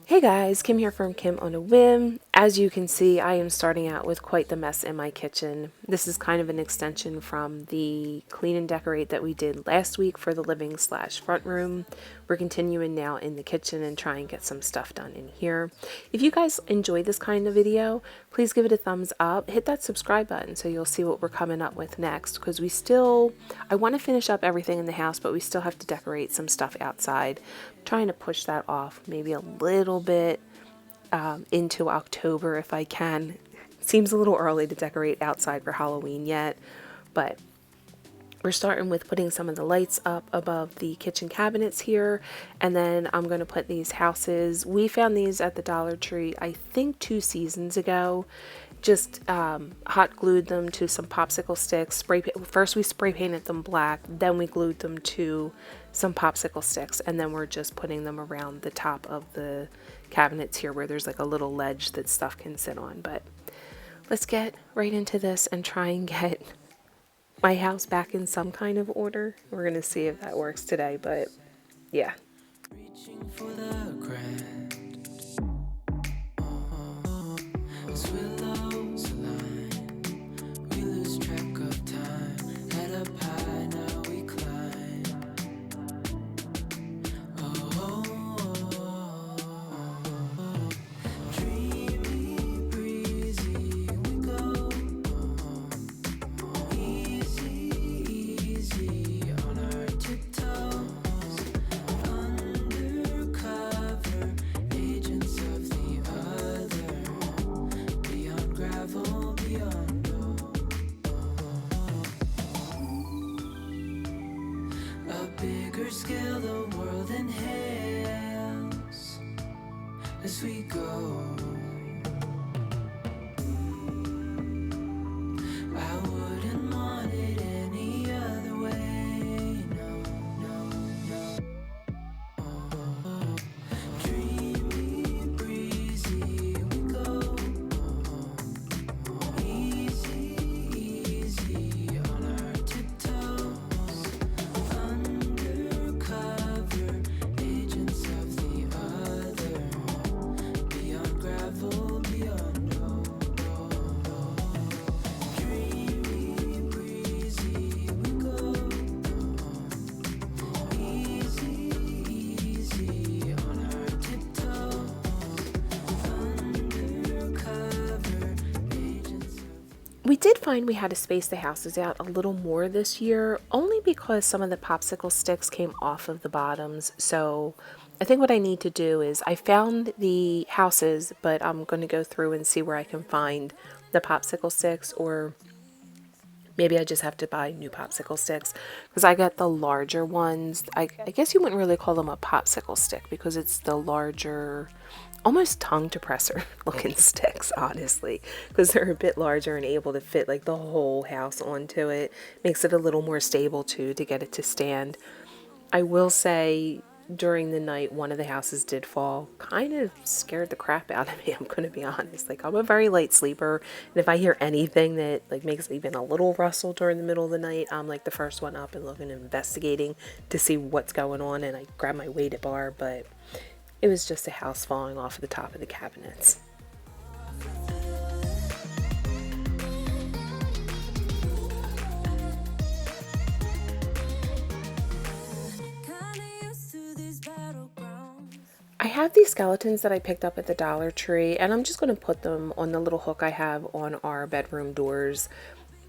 Hey guys, Kim here from Kim on a Whim. As you can see, I am starting out with quite the mess in my kitchen. This is kind of an extension from the clean and decorate that we did last week for the living slash front room. We're continuing now in the kitchen and try and get some stuff done in here. If you guys enjoy this kind of video, please give it a thumbs up. Hit that subscribe button so you'll see what we're coming up with next, because I want to finish up everything in the house, but we still have to decorate some stuff outside. I'm trying to push that off maybe a little bit into October if I can. Seems a little early to decorate outside for Halloween yet, but we're starting with putting some of the lights up above the kitchen cabinets here, and then I'm going to put these houses. We found these at the Dollar Tree, I think 2 seasons ago. Just hot glued them to some popsicle sticks. First we spray painted them black, then we glued them to some popsicle sticks, and then we're just putting them around the top of the cabinets here where there's like a little ledge that stuff can sit on. But let's get right into this and try and get my house back in some kind of order. We're gonna see if that works today, but yeah. Reaching for the grand. We lose track of time. Head up high, now we climb. Dreamy, breezy, we go. Easy on our tiptoes. Undercover, agents of the other. Beyond gravel, beyond gold. A bigger scale the world inhales as we go. I wouldn't want it any other way. No. Dreamy, breezy, we go. Easy on our tiptoes. Undercover, agents of the other. Beyond gravel, beyond gold. Dreamy, breezy, we go. Easy on our tiptoes. Undercover, agents of... We did find we had to space the houses out a little more this year, only because some of the popsicle sticks came off of the bottoms. So I think what I need to do is, I found the houses, but I'm going to go through and see where I can find the popsicle sticks, or maybe I just have to buy new popsicle sticks, because I got the larger ones. I guess you wouldn't really call them a popsicle stick because it's the larger, almost tongue depressor looking sticks, honestly, because they're a bit larger and able to fit like the whole house onto it. Makes it a little more stable too to get it to stand. I will say, during the night, one of the houses did fall. Kind of scared the crap out of me, I'm going to be honest. Like, I'm a very light sleeper, and if I hear anything that like makes even a little rustle during the middle of the night, I'm like the first one up and looking and investigating to see what's going on, and I grab my weighted bar. But it was just a house falling off the top of the cabinets. I have these skeletons that I picked up at the Dollar Tree, and I'm just going to put them on the little hook I have on our bedroom doors.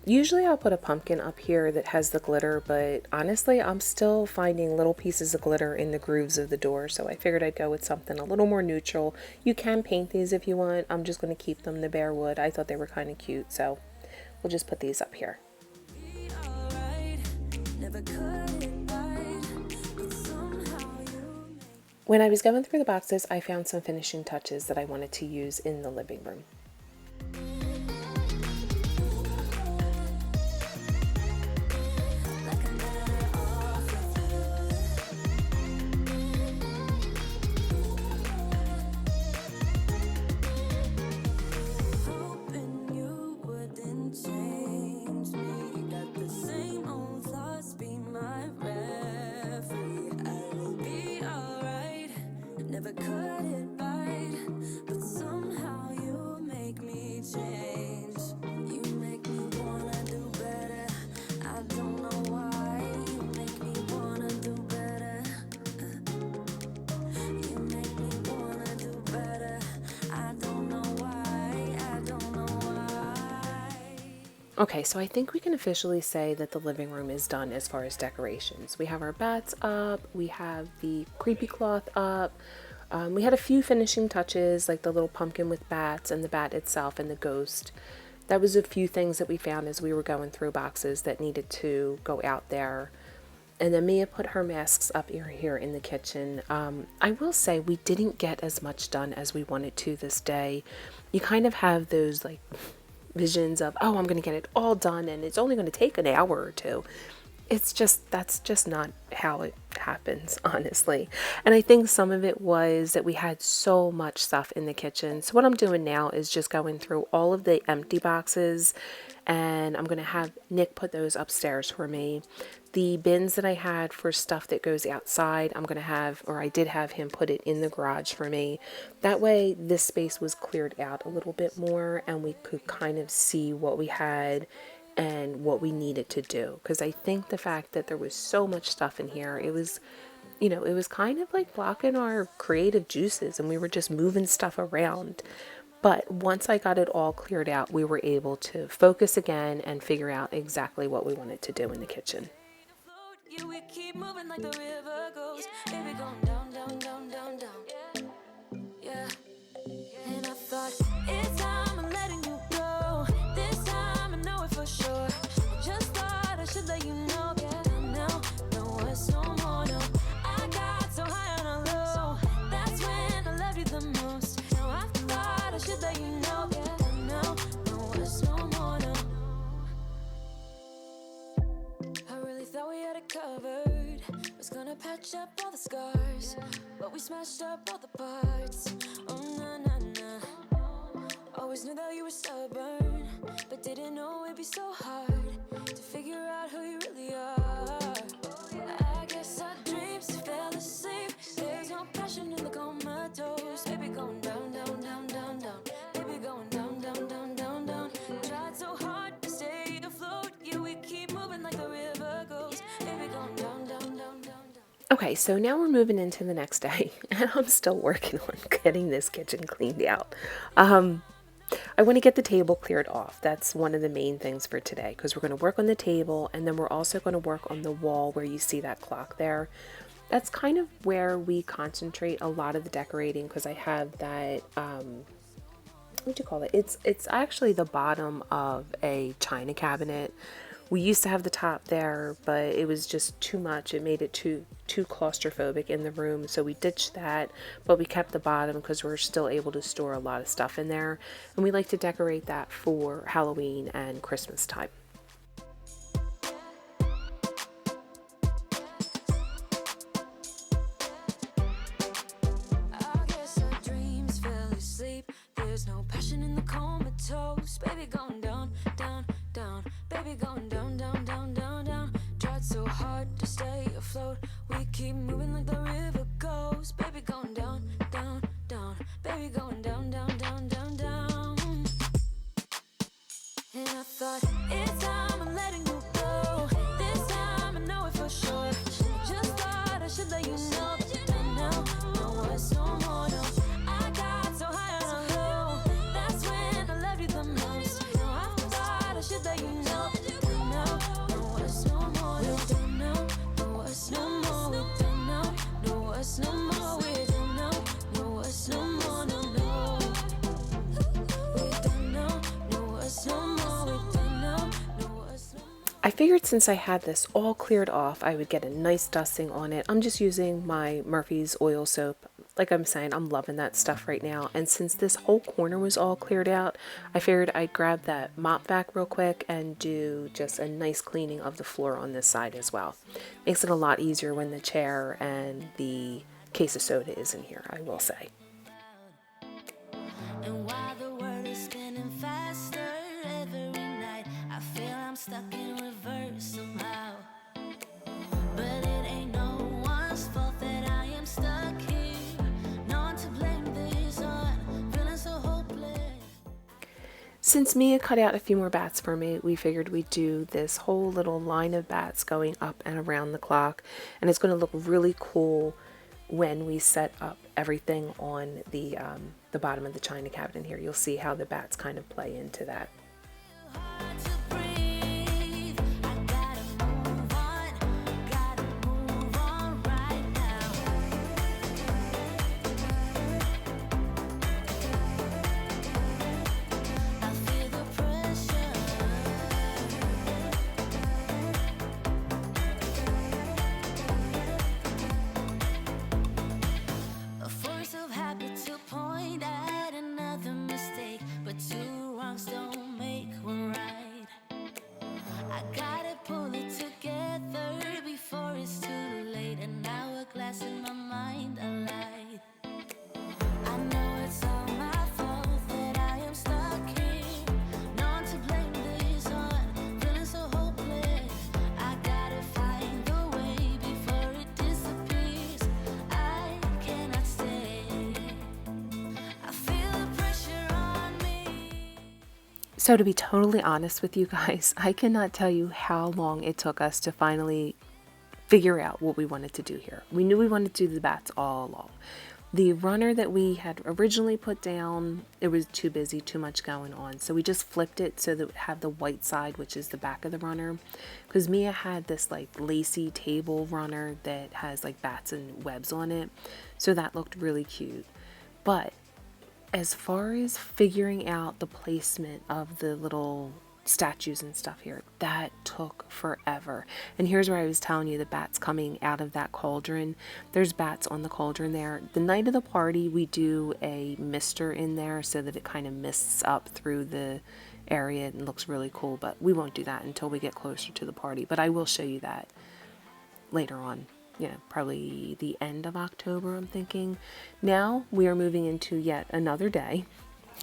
Usually I'll put a pumpkin up here that has the glitter, but honestly I'm still finding little pieces of glitter in the grooves of the door, so I figured I'd go with something a little more neutral. You can paint these if you want. I'm just going to keep them the bare wood. I thought they were kind of cute, so we'll just put these up here. When I was going through the boxes, I found some finishing touches that I wanted to use in the living room. never cut it by Okay, so I think we can officially say that the living room is done as far as decorations. We have our bats up, we have the creepy cloth up, we had a few finishing touches like the little pumpkin with bats and the bat itself and the ghost. That was a few things that we found as we were going through boxes that needed to go out there. And then Mia put her masks up here in the kitchen. I will say we didn't get as much done as we wanted to this day. You kind of have those like visions of, oh, I'm going to get it all done and it's only going to take an hour or two. That's just not how it happens, honestly. And I think some of it was that we had so much stuff in the kitchen. So what I'm doing now is just going through all of the empty boxes, and I'm going to have Nick put those upstairs for me. The bins that I had for stuff that goes outside, I'm going to have, or I did have him put it in the garage for me. That way this space was cleared out a little bit more and we could kind of see what we had and what we needed to do. Because I think the fact that there was so much stuff in here, it was, it was kind of like blocking our creative juices and we were just moving stuff around. But once I got it all cleared out, we were able to focus again and figure out exactly what we wanted to do in the kitchen. Yeah, we keep moving like the river goes. Baby, going down, down, down, down, down. Yeah. And I thought, it's time I'm letting you go. This time I know it for sure. I just thought I should let you know. Yeah, now, no words no more, no. I got so high on a low. That's when I loved you the most. Now I thought I should let you know. Yeah, now, no words no more, no. I really thought we had it covered. Was gonna patch up all the scars, but we smashed up all the parts. Oh, na na na. Always knew that you were stubborn, but didn't know it'd be so hard to figure out who you really are. I guess our dreams fell asleep. There's no passion in the comatose. Baby, going down, down, down, down, down. Baby, going down, down, down, down, down. Tried so hard to stay afloat. Yeah, we keep moving like the river goes. Baby, going down, down, down, down, down. Okay, so now we're moving into the next day, and I'm still working on getting this kitchen cleaned out. I want to get the table cleared off. That's one of the main things for today, because we're going to work on the table, and then we're also going to work on the wall where you see that clock there. That's kind of where we concentrate a lot of the decorating, because I have that, what do you call it? It's actually the bottom of a china cabinet. We used to have the top there, but it was just too much. It made it too claustrophobic in the room, so we ditched that, but we kept the bottom because we're still able to store a lot of stuff in there, and we like to decorate that for Halloween and Christmas time. I guess our dreams fell asleep. There's no passion in the comatose. Baby, going down, down, down. Baby, going down, down, down, down, down. Tried so hard to stay afloat. We keep moving like the river goes. Baby, going down, down, down. Baby, going down, down, down, down, down. And I thought, it's time I'm letting you go. This time I know it for sure. Just thought I should let you know. Now, no words no more, no. I got so high on a low. That's when I loved you the most. Now I thought I should let you know. Now, no words no more, no. We don't know, no words no more. We don't know, no words no more. We don't know, no words no more, no, no. We don't know, no words no more. I figured since I had this all cleared off, I would get a nice dusting on it. I'm just using my Murphy's oil soap. Like I'm saying, I'm loving that stuff right now. And since this whole corner was all cleared out, I figured I'd grab that mop vac real quick and do just a nice cleaning of the floor on this side as well. Makes it a lot easier when the chair and the case of soda is in here, I will say. And while the world is spinning faster every night, I feel I'm stuck in reverse somehow. But it ain't no one's fault that I am stuck here. No one to blame this on, feeling so hopeless. Since Mia cut out a few more bats for me, we figured we'd do this whole little line of bats going up and around the clock, and it's going to look really cool when we set up everything on the bottom of the china cabinet here. You'll see how the bats kind of play into that. Hard to breathe. blasting my mind alight. I know it's all my fault that I am stuck here. No one to blame this on, feeling so hopeless. I gotta find the way before it disappears. I cannot stay. I feel the pressure on me. So to be totally honest with you guys, I cannot tell you how long it took us to finally figure out what we wanted to do here. We knew we wanted to do the bats all along. The runner that we had originally put down, it was too busy, too much going on. So we just flipped it so that it would have the white side, which is the back of the runner. Because Mia had this like lacy table runner that has like bats and webs on it. So that looked really cute. But as far as figuring out the placement of the little statues and stuff here, that took forever. And here's where I was telling you the bats coming out of that cauldron. There's bats on the cauldron there. The night of the party, we do a mister in there so that it kind of mists up through the area and looks really cool, but we won't do that until we get closer to the party. But I will show you that later on. Probably the end of October, I'm thinking. Now we are moving into yet another day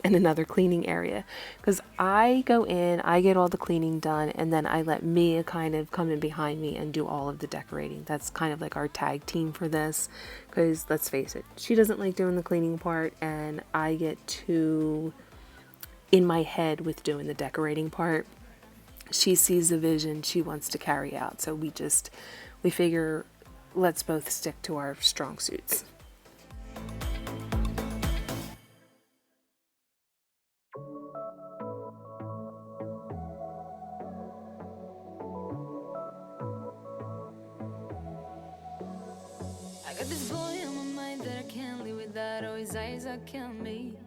and another cleaning area, because I go in, I get all the cleaning done, and then I let Mia kind of come in behind me and do all of the decorating. That's kind of like our tag team for this, because let's face it, she doesn't like doing the cleaning part, and I get too in my head with doing the decorating part. She sees the vision she wants to carry out, so we figure let's both stick to our strong suits. I got this boy on my mind that I can't live without. Oh, his eyes are killing me.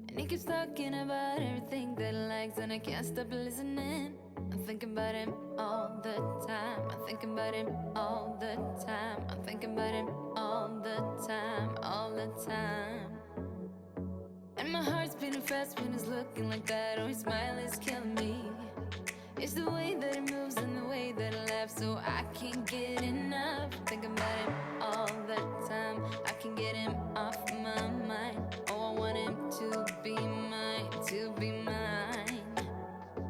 And he keeps talking about everything that he likes, and I can't stop listening. I'm thinking about him all the time. I'm thinking about him all the time. I'm thinking about him all the time, all the time. And my heart's beating fast when he's looking like that. Oh, his smile is killing me. It's the way that he moves and the way that he laughs, so I can't get enough. Thinking about him all the time. I can't get him off my mind. Oh, I want him to be mine, to be mine.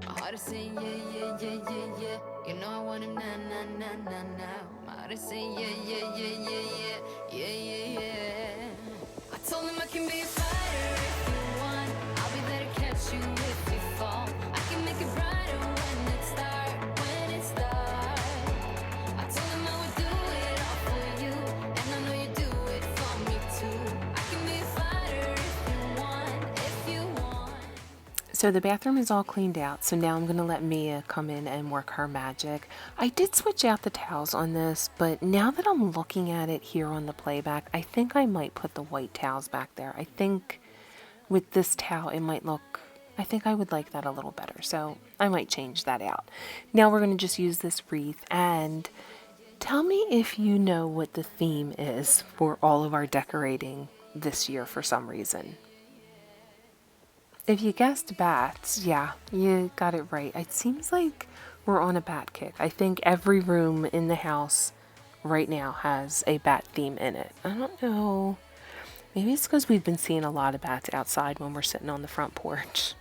My heart is saying yeah, yeah, yeah, yeah, yeah. You know I want him now, now, now, now, now. My heart is saying yeah, yeah, yeah, yeah, yeah, yeah, yeah, yeah. I told him I can be a fighter if you want. I'll be there to catch you if you fall. I can make it brighter when it starts, when it starts. I told him I would do it all for you, and I know you do it for me too. I can be a fighter if you want, if you want. So the bathroom is all cleaned out, so now I'm going to let Mia come in and work her magic. I did switch out the towels on this, but now that I'm looking at it here on the playback, I think I might put the white towels back there. I think with this towel it might look, I think I would like that a little better, so I might change that out. Now we're going to just use this wreath, and tell me if you know what the theme is for all of our decorating this year for some reason. If you guessed bats, yeah, you got it right. It seems like we're on a bat kick. I think every room in the house right now has a bat theme in it. I don't know. Maybe it's because we've been seeing a lot of bats outside when we're sitting on the front porch.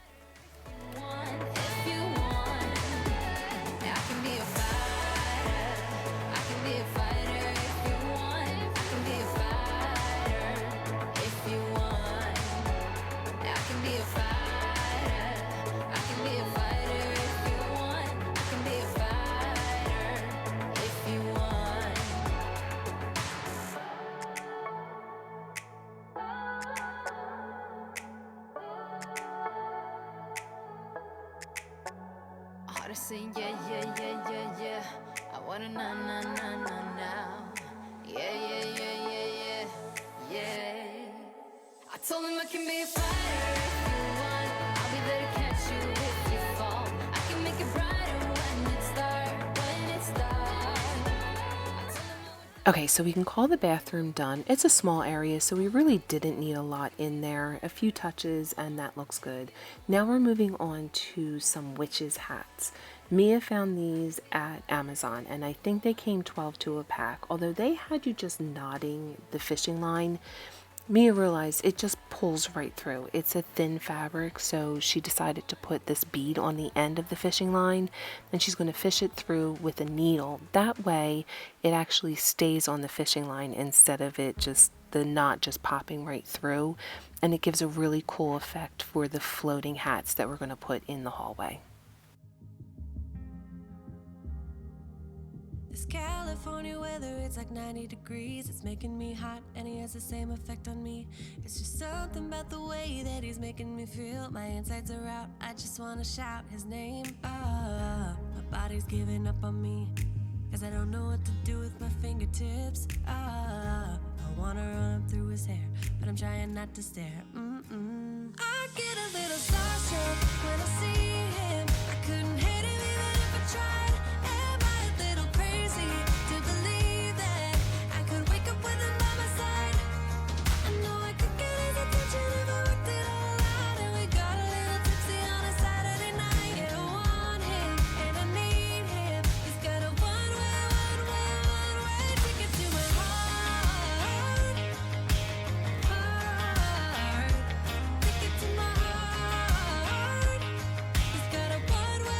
Heart is saying yeah, yeah, yeah, yeah, yeah. I wanna na na na na now. Yeah, yeah, yeah, yeah, yeah, yeah. I told him I can be a fighter if you want. I'll be there to catch you if you fall. I can make it brighter when it starts, when it starts. Okay, so we can call the bathroom done. It's a small area, so we really didn't need a lot in there. A few touches and that looks good. Now we're moving on to some witches' hats. Mia found these at Amazon, and I think they came 12 to a pack. Although they had you just knotting the fishing line, Mia realized it just pulls right through. It's a thin fabric, so she decided to put this bead on the end of the fishing line, and she's going to fish it through with a needle. That way, it actually stays on the fishing line instead of it just the knot just popping right through, and it gives a really cool effect for the floating hats that we're going to put in the hallway. This California weather, it's like 90 degrees. It's making me hot, and he has the same effect on me. It's just something about the way that he's making me feel. My insides are out, I just wanna shout his name. My body's giving up on me, cause I don't know what to do with my fingertips. I wanna run through his hair, but I'm trying not to stare. I get a little starstruck when I see him. I couldn't hate him even if I tried. Am I a little crazy to believe that I could wake up with him by my side? I know I could get his attention if I worked it all out. And we got a little tipsy on a Saturday night. Yeah, I want him and I need him. He's got a one-way ticket to my heart. Ticket to my heart. He's got a one-way.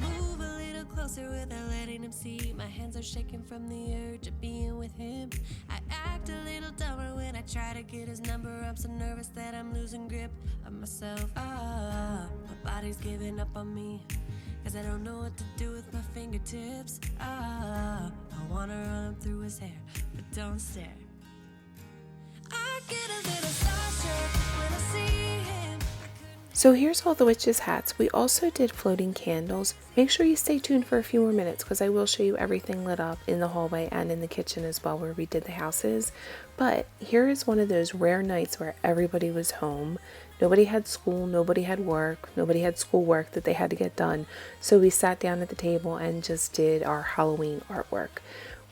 Move a little closer without letting him see. My hands are shaking from the urge of being with him. I act a little dumber when I try to get his number. I'm so nervous that I'm losing grip of myself. My body's giving up on me, cause I don't know what to do with my fingertips. I wanna run through his hair, but don't stare. I get a little starstruck when I see him. So here's all the witches' hats. We also did floating candles. Make sure you stay tuned for a few more minutes because I will show you everything lit up in the hallway and in the kitchen as well where we did the houses. But here is one of those rare nights where everybody was home. Nobody had school, nobody had work, nobody had schoolwork that they had to get done. So we sat down at the table and just did our Halloween artwork.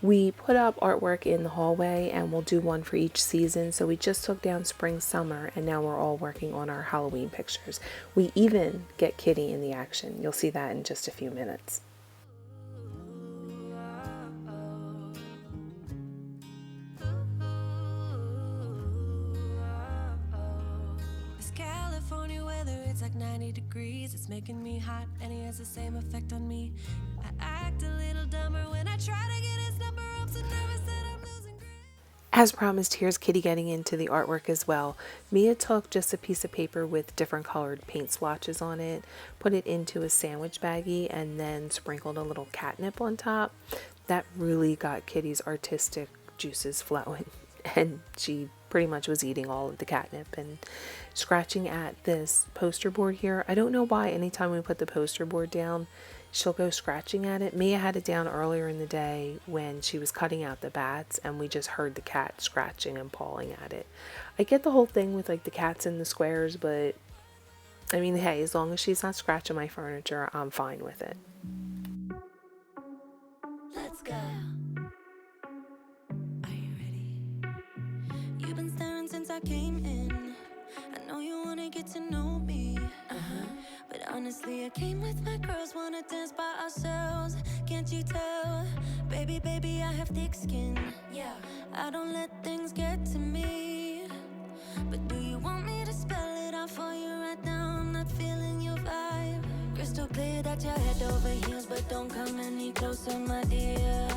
We put up artwork in the hallway and we'll do one for each season. So we just took down spring, summer, and now we're all working on our Halloween pictures. We even get Kitty in the action. You'll see that in just a few minutes. This California weather, it's like 90 degrees. It's making me hot, and he has the same effect on me. I act a little dumber when I try to get his number. I'm so nervous that I'm losing grip. As promised, here's Kitty getting into the artwork as well. Mia took just a piece of paper with different colored paint swatches on it, put it into a sandwich baggie, and then sprinkled a little catnip on top. That really got Kitty's artistic juices flowing, and she pretty much was eating all of the catnip and scratching at this poster board here. I don't know why anytime we put the poster board down, she'll go scratching at it. Mia had it down earlier in the day when she was cutting out the bats and we just heard the cat scratching and pawing at it. I get the whole thing with like the cats in the squares, but I mean, hey, as long as she's not scratching my furniture, I'm fine with it. Let's go. Are you ready? You've been staring since I came in. I know you wanna get to know me. But honestly, I came with my girls, wanna dance by ourselves. Can't you tell? Baby, I have thick skin. Yeah, I don't let things get to me. But do you want me to spell it out for you right now? I'm not feeling your vibe. Crystal clear that you're head over heels, but don't come any closer, my dear.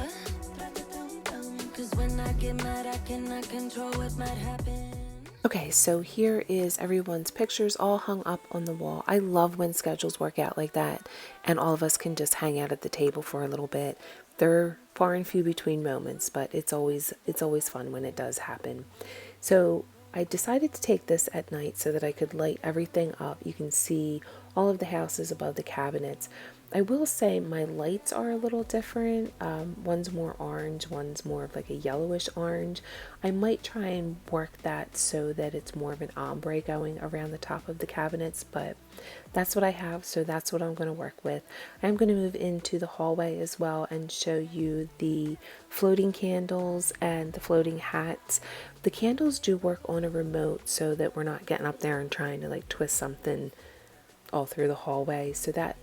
Cause when I get mad, I cannot control what might happen. Okay, so here is everyone's pictures all hung up on the wall. I love when schedules work out like that and all of us can just hang out at the table for a little bit. They're far and few between moments, but it's always fun when it does happen. So I decided to take this at night so that I could light everything up. You can see all of the houses above the cabinets. I will say my lights are a little different. One's more orange, one's more of like a yellowish orange. I might try and work that so that it's more of an ombre going around the top of the cabinets, but that's what I have, so that's what I'm going to work with. I'm going to move into the hallway as well and show you the floating candles and the floating hats. The candles do work on a remote so that we're not getting up there and trying to like twist something all through the hallway, so that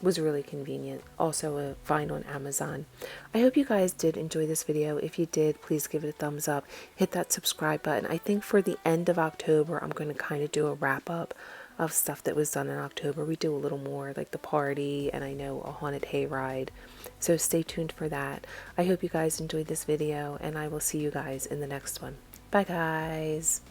was really convenient. Also a find on Amazon. I hope you guys did enjoy this video. If you did, please give it a thumbs up. Hit that subscribe button. I think for the end of October, I'm going to kind of do a wrap up of stuff that was done in October. We do a little more, like the party, and I know a haunted hayride. So stay tuned for that. I hope you guys enjoyed this video, and I will see you guys in the next one. Bye guys.